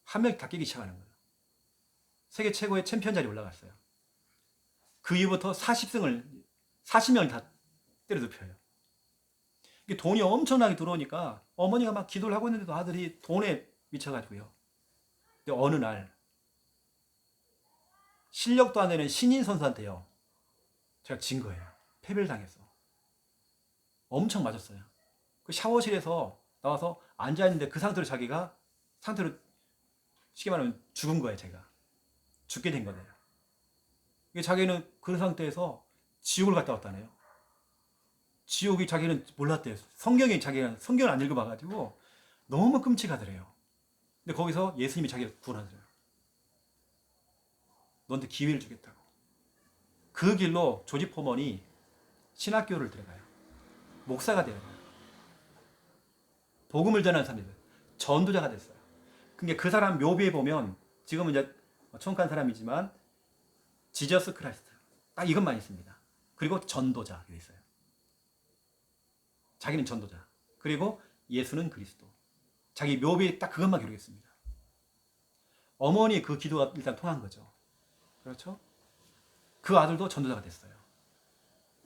한 명이 다 끼기 시작하는 거예요. 세계 최고의 챔피언 자리에 올라갔어요. 그 이후부터 40명을 다 때려 눕혀요. 이게 돈이 엄청나게 들어오니까 어머니가 막 기도를 하고 있는데도 아들이 돈에 미쳐가지고요. 근데 어느 날 실력도 안 되는 신인 선수한테요. 제가 진 거예요. 패배를 당했어. 엄청 맞았어요. 그 샤워실에서 나와서 앉아있는데 그 상태로 쉽게 말하면 죽은 거예요, 제가. 죽게 된 거예요. 자기는 그 상태에서 지옥을 갔다 왔다네요. 지옥이 자기는 몰랐대요. 자기는 성경을 안 읽어봐가지고 너무 끔찍하더래요. 근데 거기서 예수님이 자기를 구원하더래요. 너한테 기회를 주겠다고. 그 길로 조지 포먼이 신학교를 들어가요. 목사가 되어요. 복음을 전하는 사람들, 전도자가 됐어요. 근데 그 사람 묘비에 보면 지금은 이제 천국한 사람이지만 지저스 크라이스트 딱 이것만 있습니다. 그리고 전도자 되어 있어요. 자기는 전도자. 그리고 예수는 그리스도. 자기 묘비에 딱 그것만 기록했습니다. 어머니 그 기도가 일단 통한 거죠. 그렇죠? 그 아들도 전도자가 됐어요.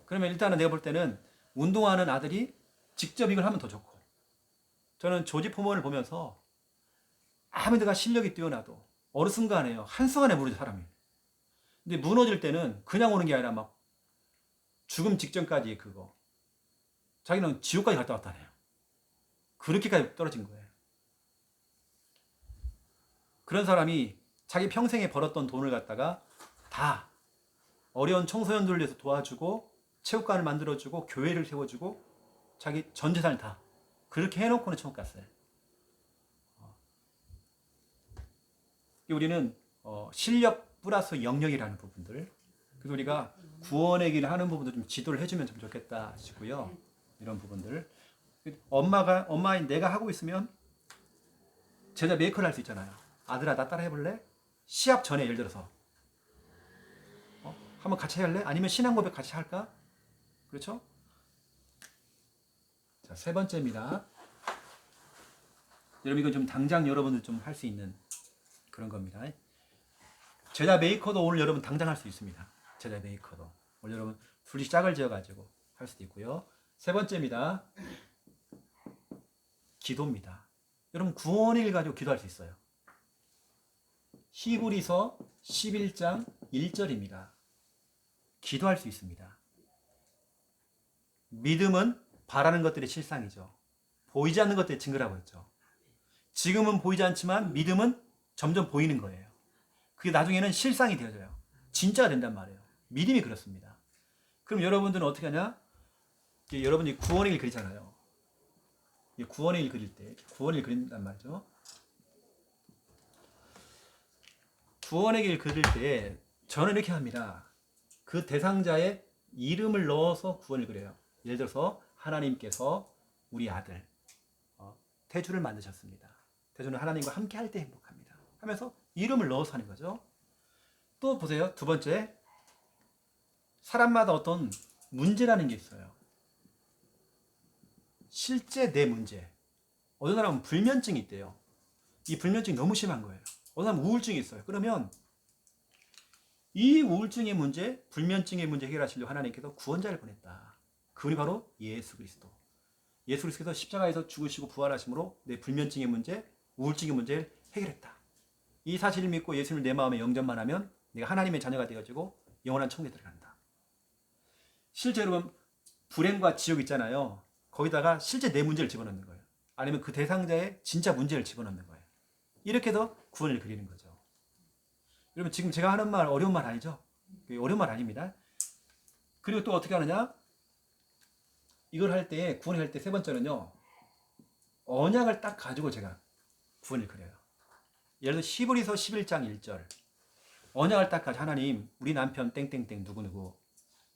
그러면 일단은 내가 볼 때는 운동하는 아들이 직접 이걸 하면 더 좋고, 저는 조지 포먼을 보면서 아무리 내가 실력이 뛰어나도 어느 순간에요. 한순간에 무너져 사람이. 근데 무너질 때는 그냥 오는 게 아니라 막 죽음 직전까지 그거. 자기는 지옥까지 갔다 왔다네요. 그렇게까지 떨어진 거예요. 그런 사람이 자기 평생에 벌었던 돈을 갖다가 다 어려운 청소년들을 위해서 도와주고 체육관을 만들어주고 교회를 세워주고 자기 전 재산을 다 그렇게 해놓고는 천국 갔어요. 우리는 실력 플러스 영역이라는 부분들, 그래서 우리가 구원의 길을 하는 부분도 좀 지도를 해주면 좀 좋겠다 싶고요. 이런 부분들. 엄마인 내가 하고 있으면 제자 메이커를 할 수 있잖아요. 아들아 나 따라 해볼래? 시합 전에 예를 들어서 한번 같이 할래? 아니면 신앙 고백 같이 할까? 그렇죠? 자, 세 번째입니다. 여러분 이건 좀 당장 여러분들 좀 할 수 있는 그런 겁니다. 제자 메이커도 오늘 여러분 당장 할 수 있습니다. 제자 메이커도 오늘 여러분 둘이 짝을 지어가지고 할 수도 있고요. 세 번째입니다. 기도입니다. 여러분 구원의 일 가지고 기도할 수 있어요. 히브리서 11장 1절입니다. 기도할 수 있습니다. 믿음은 바라는 것들의 실상이죠. 보이지 않는 것들의 증거라고 했죠. 지금은 보이지 않지만 믿음은 점점 보이는 거예요. 그게 나중에는 실상이 되어져요. 진짜가 된단 말이에요. 믿음이 그렇습니다. 그럼 여러분들은 어떻게 하냐? 여러분이 구원의 일 그리잖아요. 구원의 일 그릴 때 구원의 일 그린단 말이죠. 구원의 일 그릴 때 저는 이렇게 합니다. 그 대상자의 이름을 넣어서 구원을 그려요. 예를 들어서 하나님께서 우리 아들 태주를 만드셨습니다. 태주는 하나님과 함께 할 때 행복합니다. 하면서 이름을 넣어서 하는 거죠. 또 보세요. 두 번째, 사람마다 어떤 문제라는 게 있어요. 실제 내 문제. 어떤 사람은 불면증이 있대요. 이 불면증이 너무 심한 거예요. 어떤 사람은 우울증이 있어요. 그러면 이 우울증의 문제, 불면증의 문제 해결하시려고 하나님께서 구원자를 보냈다. 그분이 바로 예수 그리스도. 예수 그리스도께서 십자가에서 죽으시고 부활하심으로 내 불면증의 문제, 우울증의 문제를 해결했다. 이 사실을 믿고 예수님을 내 마음에 영접만 하면 내가 하나님의 자녀가 되어지고 영원한 천국에 들어간다. 실제 여러분 불행과 지옥 있잖아요. 거기다가 실제 내 문제를 집어넣는 거예요. 아니면 그 대상자의 진짜 문제를 집어넣는 거예요. 이렇게 해서 구원을 그리는 거죠. 여러분 지금 제가 하는 말 어려운 말 아니죠? 어려운 말 아닙니다. 그리고 또 어떻게 하느냐? 이걸 할 때, 구원을 할 때 세 번째는요, 언약을 딱 가지고 제가 구원을 그려요. 예를 들어 히브리서 11장 1절 언약을 딱 가지고 하나님 우리 남편 땡땡땡 누구누구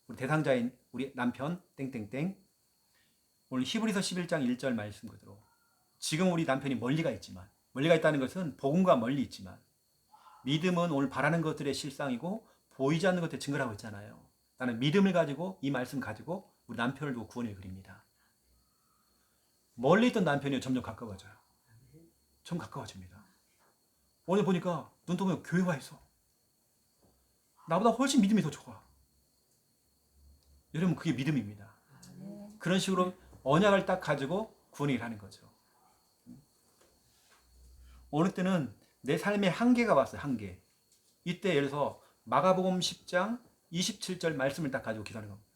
우리 대상자인 우리 남편 땡땡땡 오늘 히브리서 11장 1절 말씀 그대로 지금 우리 남편이 멀리가 있지만 멀리가 있다는 것은 복음과 멀리 있지만 믿음은 오늘 바라는 것들의 실상이고 보이지 않는 것들의 증거라고 했잖아요. 나는 믿음을 가지고 이 말씀 가지고 우리 남편을 두고 구원을 그립니다. 멀리 있던 남편이 점점 가까워져요. 좀 가까워집니다. 오늘 보니까 눈 떠보면 교회 와 있어. 나보다 훨씬 믿음이 더 좋아. 여러분 그게 믿음입니다. 그런 식으로 언약을 딱 가지고 구원을 하는 거죠. 어느 때는 내 삶에 한계가 왔어요. 한계. 이때 예를 들어서 마가복음 10장 27절 말씀을 딱 가지고 기도하는 겁니다.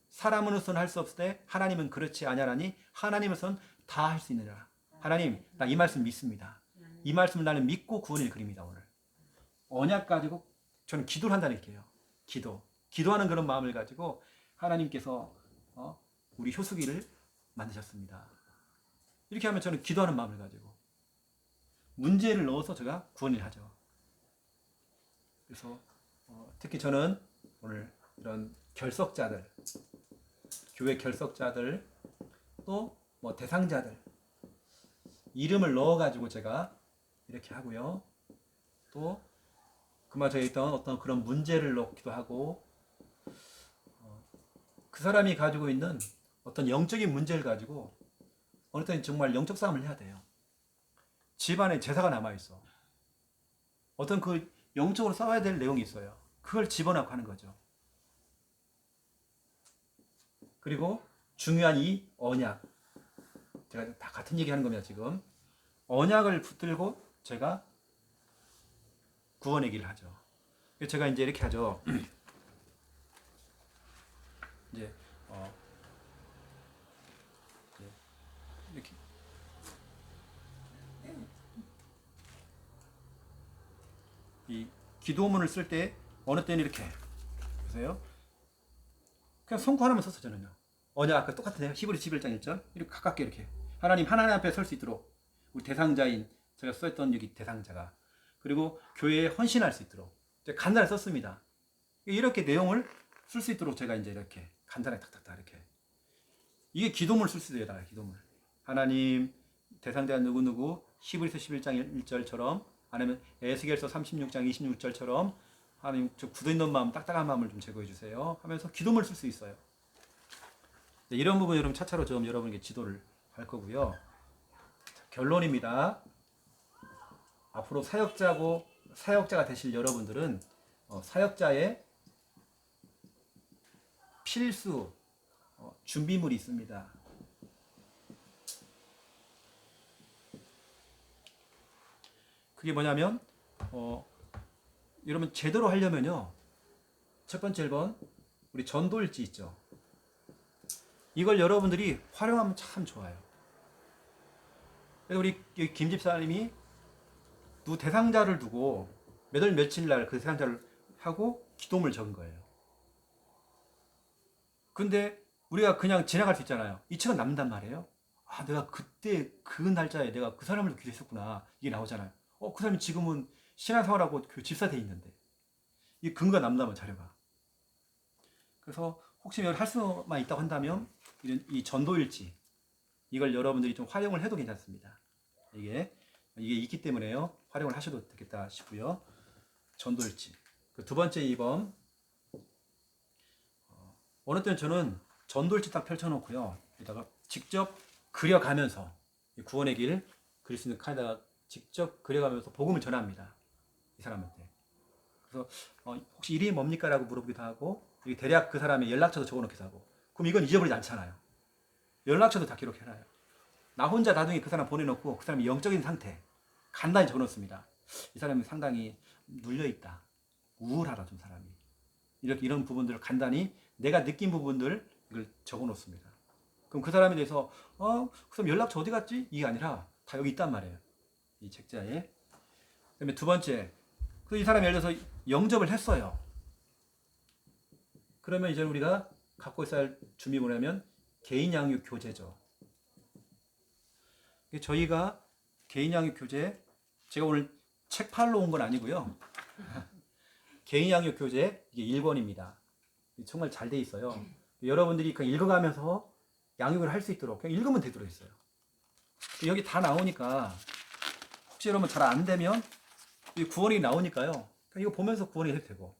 사람으로서는 할 수 없을 때 하나님은 그렇지 아니하나니 하나님으로서는 다 할 수 있느니라. 하나님 나 이 말씀 믿습니다. 이 말씀을 나는 믿고 구원을 그립니다. 오늘 언약 가지고 저는 기도를 한다는 얘기예요. 기도하는 그런 마음을 가지고 하나님께서 우리 효수기를 만드셨습니다. 이렇게 하면 저는 기도하는 마음을 가지고 문제를 넣어서 제가 구원을 하죠. 그래서 특히 저는 오늘 이런 결석자들, 교회 결석자들, 또 뭐 대상자들 이름을 넣어가지고 제가 이렇게 하고요. 또 그마저에 있던 어떤 그런 문제를 넣기도 하고 그 사람이 가지고 있는 어떤 영적인 문제를 가지고 어느 때는 정말 영적 싸움을 해야 돼요. 집안에 제사가 남아있어. 어떤 그 영적으로 싸워야 될 내용이 있어요. 그걸 집어넣고 하는 거죠. 그리고 중요한 이 언약. 제가 다 같은 얘기 하는 겁니다, 지금. 언약을 붙들고 제가 구원의 길을 하죠. 제가 이제 이렇게 하죠. 이제, 이렇게. 이 기도문을 쓸 때 어느 때는 이렇게 보세요. 그냥 손코 하나만 썼어 저는요. 언약 아까 똑같은데요. 히브리 11장 1절 이렇게 가깝게 이렇게 하나님 앞에 설 수 있도록 우리 대상자인 제가 썼던 여기 대상자가 그리고 교회에 헌신할 수 있도록 제가 간단히 썼습니다. 이렇게 내용을 쓸 수 있도록 제가 이제 이렇게 간단하게 탁탁탁 이렇게 이게 기도문을 쓸 수 있어요. 기도문 하나님 대상자 누구누구 히브리서 11장 1절처럼 아니면 에스겔서 36장 26절처럼 하나님 저 굳어있는 마음 딱딱한 마음을 좀 제거해 주세요 하면서 기도문을 쓸 수 있어요. 네, 이런 부분 여러분 차차로 좀 여러분에게 지도를 할 거고요. 자, 결론입니다. 앞으로 사역자가 되실 여러분들은 사역자의 필수 준비물이 있습니다. 그게 뭐냐면 여러분 제대로 하려면요. 첫 번째 1번 우리 전도일지 있죠. 이걸 여러분들이 활용하면 참 좋아요. 그래서 우리 김 집사님이 누구 대상자를 두고 몇 월 며칠 날 그 대상자를 하고 기도문을 적은 거예요. 근데 우리가 그냥 지나갈 수 있잖아요. 이 책은 남는단 말이에요. 아, 내가 그때 그 날짜에 내가 그 사람을 기도했었구나. 이게 나오잖아요. 그 사람이 지금은 신앙생활하고 그 집사 돼 있는데 이 근거가 남다면 자료가. 그래서 혹시 할 수만 있다고 한다면 이 전도일지 이걸 여러분들이 좀 활용을 해도 괜찮습니다. 이게 있기 때문에요. 활용을 하셔도 되겠다 싶고요. 전도일지. 그 두 번째 2번 어느 때는 저는 전도일지 딱 펼쳐놓고요. 여기다가 직접 그려가면서 구원의 길 그릴 수 있는 칸에다가 직접 그려가면서 복음을 전합니다. 이 사람한테. 그래서 혹시 이름이 뭡니까? 라고 물어보기도 하고 대략 그 사람의 연락처도 적어놓기도 하고 그럼 이건 잊어버리지 않잖아요. 연락처도 다 기록해놔요. 나 혼자 나중에 그 사람 보내놓고 그 사람의 영적인 상태 간단히 적어놓습니다. 이 사람이 상당히 눌려있다. 우울하다 좀 사람이. 이런 부분들을 간단히 내가 느낀 부분들 이걸 적어 놓습니다. 그럼 그 사람에 대해서 그 사람 연락처 어디 갔지? 이게 아니라 다 여기 있단 말이에요. 이 책자에. 그다음에 두 번째, 이 사람이 예를 들어서 영접을 했어요. 그러면 이제 우리가 갖고 있어야 할 준비 뭐냐면 개인 양육 교재죠. 저희가 개인 양육 교재, 제가 오늘 책 팔러 온 건 아니고요. 개인 양육 교재 이게 1권입니다. 정말 잘 돼 있어요. 여러분들이 그냥 읽어가면서 양육을 할 수 있도록 그냥 읽으면 되도록 있어요. 여기 다 나오니까 혹시 여러분 잘 안 되면 이 구원이 나오니까요. 이거 보면서 구원이 해도 되고.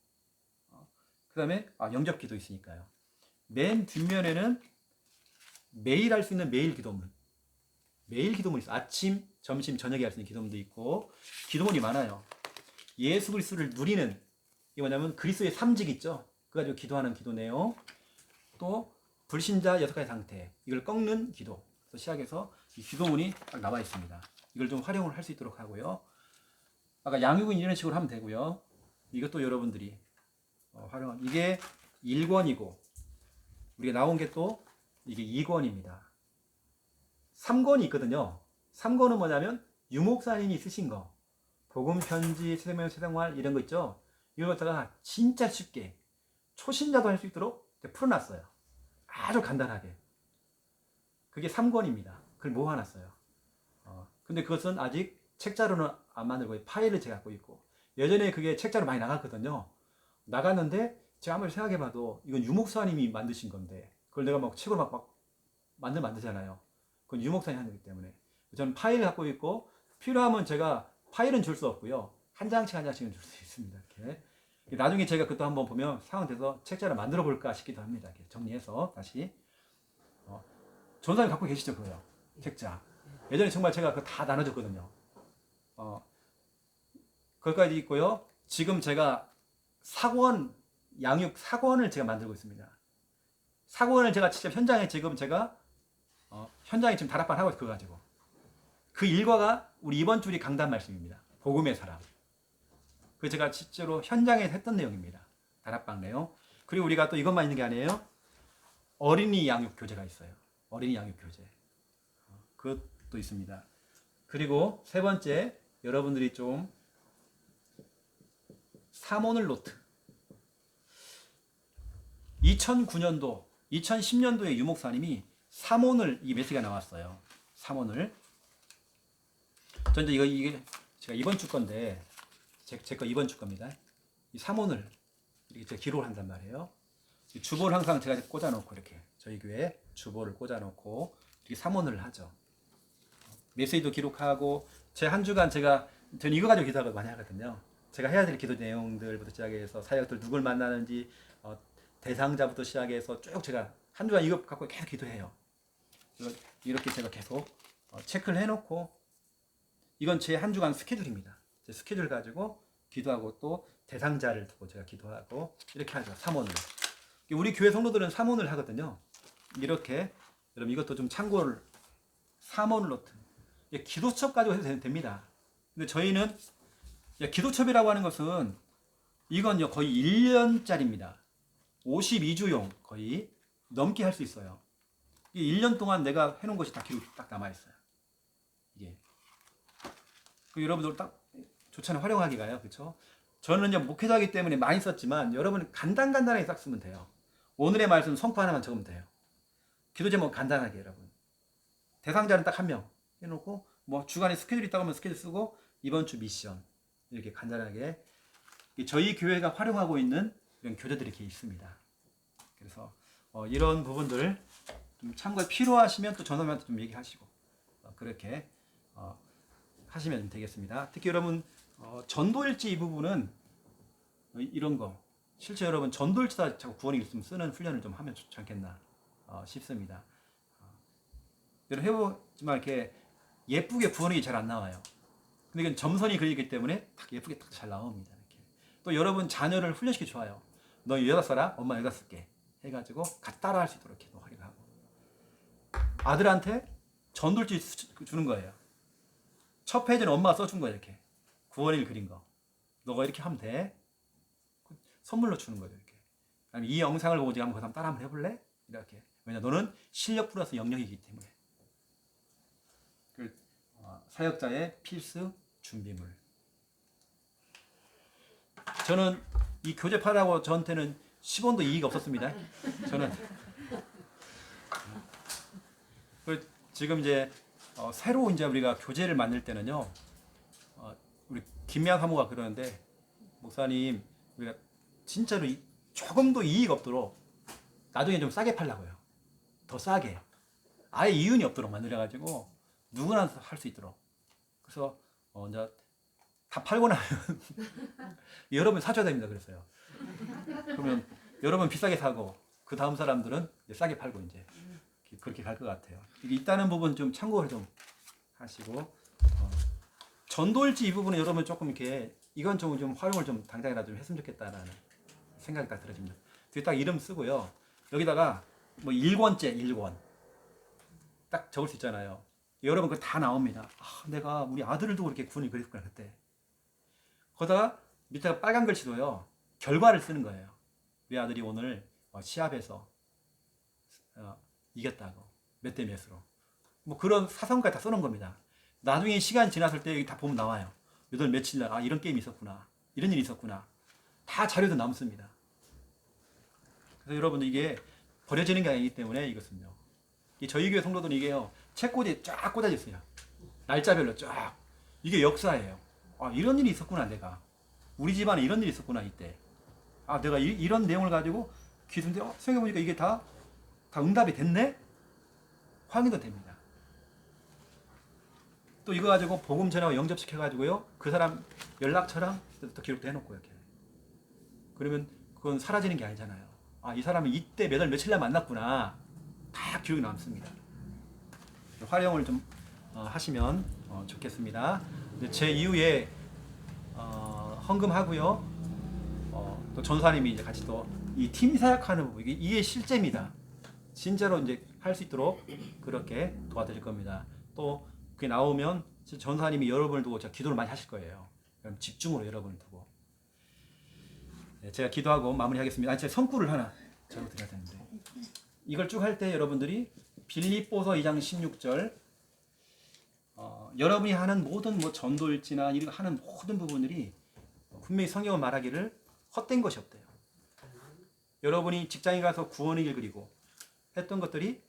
그 다음에 영접기도 있으니까요. 맨 뒷면에는 매일 할 수 있는 매일 기도문. 매일 기도문이 있어요. 아침, 점심, 저녁에 할 수 있는 기도문도 있고 기도문이 많아요. 예수 그리스도를 누리는 이게 뭐냐면 그리스도의 삼직 있죠. 그거 가지고 기도하는 기도 내용. 또 불신자 6가지 상태. 이걸 꺾는 기도. 시작해서 이 기도문이 딱 나와 있습니다. 이걸 좀 활용을 할 수 있도록 하고요. 아까 양육은 이런 식으로 하면 되고요. 이것도 여러분들이 활용한 이게 1권이고 우리가 나온 게 또 이게 2권입니다. 3권이 있거든요. 3권은 뭐냐면 유목사님이 쓰신 거. 복음 편지, 세상생활 이런 거 있죠. 이걸 갖다가 진짜 쉽게 초신자도 할 수 있도록 풀어놨어요. 아주 간단하게. 그게 3권입니다. 그걸 모아놨어요. 근데 그것은 아직 책자로는 안 만들고 파일을 제가 갖고 있고 예전에 그게 책자로 많이 나갔거든요. 나갔는데 제가 아무리 생각해봐도 이건 유목사님이 만드신 건데 그걸 내가 막 책으로 막 만들잖아요. 그건 유목사님이 하는 거기 때문에 저는 파일을 갖고 있고 필요하면 제가 파일은 줄 수 없고요. 한 장씩 한 장씩은 줄 수 있습니다. 이렇게. 나중에 제가 그것도 한번 보면 상황 돼서 책자를 만들어 볼까 싶기도 합니다. 이렇게 정리해서 다시 전사님 갖고 계시죠 그거요. 책자. 예전에 정말 제가 그거 다 나눠줬거든요. 그것까지 있고요. 지금 제가 양육 사권을 제가 만들고 있습니다. 사권을 제가 직접 현장에 지금 제가 현장에 지금 다락방 하고 있어요. 그거 가지고 그 일과가 우리 이번 주 우리 강단 말씀입니다. 복음의 사람. 그 제가 실제로 현장에 했던 내용입니다. 다락방 내용. 그리고 우리가 또 이것만 있는 게 아니에요. 어린이 양육 교재가 있어요. 어린이 양육 교재. 그것도 있습니다. 그리고 세 번째, 여러분들이 좀 사모늘 노트. 2009년도, 2010년도에 유목사님이 사모늘 이 메시지가 나왔어요. 사모늘. 전 이제 이게 제가 이번 주 건데 제 거 이번 주 겁니다. 이 사모늘 이렇게 제가 기록을 한단 말이에요. 주보를 항상 제가 꽂아놓고 이렇게 저희 교회 주보를 꽂아놓고 이렇게 사모늘을 하죠. 메시지도 기록하고 제 한 주간 저는 이거 가지고 기도를 많이 하거든요. 제가 해야 될 기도 내용들부터 시작해서 사역들 누굴 만나는지 대상자부터 시작해서 쭉 제가 한 주간 이거 갖고 계속 기도해요. 이렇게 제가 계속 체크를 해놓고 이건 제 한 주간 스케줄입니다. 제 스케줄 가지고 기도하고 또 대상자를 두고 제가 기도하고 이렇게 하죠. 사모늘. 우리 교회 성도들은 사모늘 하거든요. 이렇게 여러분 이것도 좀 참고를 사모늘 노트. 기도첩 가지고 해도 됩니다. 근데 저희는 기도첩이라고 하는 것은 이건요 거의 1년짜리입니다. 52주용 거의 넘게 할 수 있어요. 1년 동안 내가 해놓은 것이 다 기록이 딱 남아있어요. 이게. 여러분들 딱 좋잖아요. 활용하기가요. 그렇죠? 저는 이제 목회자이기 때문에 많이 썼지만 여러분 간단하게 딱 쓰면 돼요. 오늘의 말씀 성포 하나만 적으면 돼요. 기도 제목 간단하게 여러분. 대상자는 딱 한 명 해놓고 뭐 주간에 스케줄이 있다고 하면 스케줄 쓰고 이번 주 미션 이렇게 간단하게 저희 교회가 활용하고 있는 이런 교재들이 이렇게 있습니다. 그래서 이런 부분들 좀 참고가 필요하시면 또 전화님한테 좀 얘기하시고 그렇게 하시면 되겠습니다. 특히 여러분 전도일지 이 부분은 이런 거 실제 여러분 전도일지다 자꾸 구원이 있으면 쓰는 훈련을 좀 하면 좋지 않겠나 싶습니다. 여러분 해보지만 이렇게 예쁘게 구원이 잘 안 나와요. 근데 이건 점선이 그리기 때문에 딱 예쁘게 딱 잘 나옵니다. 이렇게. 또 여러분 자녀를 훈련시키기 좋아요. 너 여기다 써라, 엄마 여기다 쓸게 해가지고 같이 따라할 수 있도록 이렇게 활용하고 아들한테 전도일지 주는 거예요. 첫 페이지는 엄마가 써준 거예요. 이렇게 구원일 그린 거 너가 이렇게 하면 돼. 선물로 주는 거예요. 이렇게. 이 영상을 보고 지금 한번 따라 한번 해볼래? 이렇게. 왜냐 너는 실력 플러스 영역이기 때문에. 사역자의 필수 준비물. 저는 이 교접하라고 저한테는 10원도 이익이 없었습니다. 저는 지금 이제 새로 이제 우리가 교재를 만들 때는요, 우리 김미아 사모가 그러는데, 목사님 우리가 진짜로 조금도 이익 없도록 나중에 좀 싸게 팔라고요. 더 싸게. 아예 이윤이 없도록 만들어가지고 누구나 할 수 있도록. 그래서 이제 다 팔고 나면 여러분 사줘야 됩니다. 그랬어요. 그러면 여러분 비싸게 사고 그 다음 사람들은 이제 싸게 팔고 이제 그렇게 갈 것 같아요. 있다는 부분 좀 참고를 좀 하시고, 전도일지 이 부분은 여러분 조금 이렇게 이건 좀 활용을 좀 당장이라도 좀 했으면 좋겠다라는 생각이 딱 들어집니다. 뒤에 딱 이름 쓰고요. 여기다가 뭐 1권째 1권 딱 적을 수 있잖아요. 여러분 그거 다 나옵니다. 내가 우리 아들을 두고 이렇게 군이 그랬구나 그때. 거기다가 밑에가 빨간 글씨로요. 결과를 쓰는 거예요. 우리 아들이 오늘 시합에서 이겼다고. 몇 대 몇으로. 뭐 그런 사성까지 다 써놓은 겁니다. 나중에 시간 지났을 때 여기 다 보면 나와요. 몇 월 며칠 날 이런 게임이 있었구나. 이런 일이 있었구나. 다 자료도 남습니다. 그래서 여러분 이게 버려지는 게 아니기 때문에 이것은요. 저희 교회 성도들은 이게요. 책꽂이에 쫙 꽂아져 있어요. 날짜별로 쫙. 이게 역사예요. 이런 일이 있었구나 내가. 우리 집안에 이런 일이 있었구나 이때. 내가 이런 내용을 가지고 기도인데 생각해보니까 이게 다 응답이 됐네? 확인도 됩니다. 또 이거 가지고 복음 전하고 영접시켜가지고요. 그 사람 연락처랑 또 기록도 해놓고 이렇게. 그러면 그건 사라지는 게 아니잖아요. 이 사람이 이때 몇 월 며칠 날 만났구나. 다 기록이 남습니다. 활용을 좀 하시면 좋겠습니다. 제 이후에 헌금하고요. 또 전사님이 이제 같이 또 이 팀 사역하는 부분 이게 실제입니다. 진짜로 이제 할 수 있도록 그렇게 도와드릴 겁니다. 또 그게 나오면 전사님이 여러분을 두고 제가 기도를 많이 하실 거예요. 그럼 집중으로 여러분을 두고. 제가 기도하고 마무리하겠습니다. 제가 성구를 하나 적어드려야 되는데 이걸 쭉 할 때 여러분들이 빌립보서 2장 16절 여러분이 하는 모든 뭐 전도일지나 이런 하는 모든 부분들이 분명히 성경은 말하기를 헛된 것이 없대요. 여러분이 직장에 가서 구원의 길 그리고 했던 것들이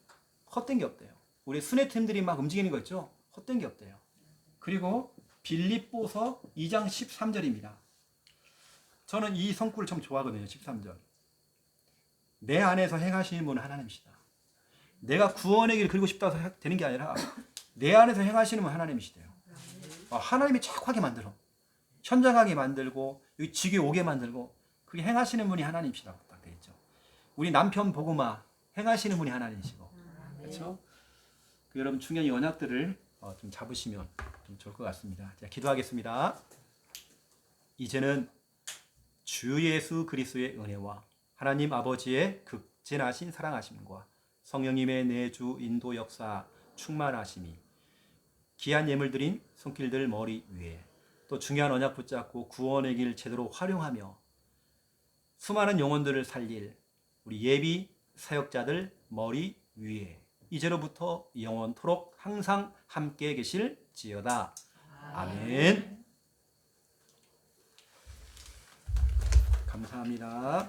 헛된 게 없대요. 우리 순회팀들이 막 움직이는 거 있죠? 헛된 게 없대요. 그리고 빌립보서 2장 13절입니다. 저는 이 성구를 참 좋아하거든요. 13절. 내 안에서 행하시는 분은 하나님이시다. 내가 구원의 길을 그리고 싶다고 되는 게 아니라 내 안에서 행하시는 분은 하나님이시대요. 하나님이 착하게 만들어. 현장하게 만들고 여기 지게 오게 만들고 그게 행하시는 분이 하나님이시라고 딱 되어 있죠. 우리 남편 복음화 행하시는 분이 하나님이시고. 그렇죠? 여러분 중요한 이 언약들을 좀 잡으시면 좀 좋을 것 같습니다. 자, 기도하겠습니다. 이제는 주 예수 그리스도의 은혜와 하나님 아버지의 극진하신 사랑하심과 성령님의 내주 인도 역사 충만하심이 귀한 예물드린 손길들 머리 위에 또 중요한 언약 붙잡고 구원의 길 제대로 활용하며 수많은 영혼들을 살릴 우리 예비 사역자들 머리 위에 이제로부터 영원토록 항상 함께 계실지어다. 아멘. 감사합니다.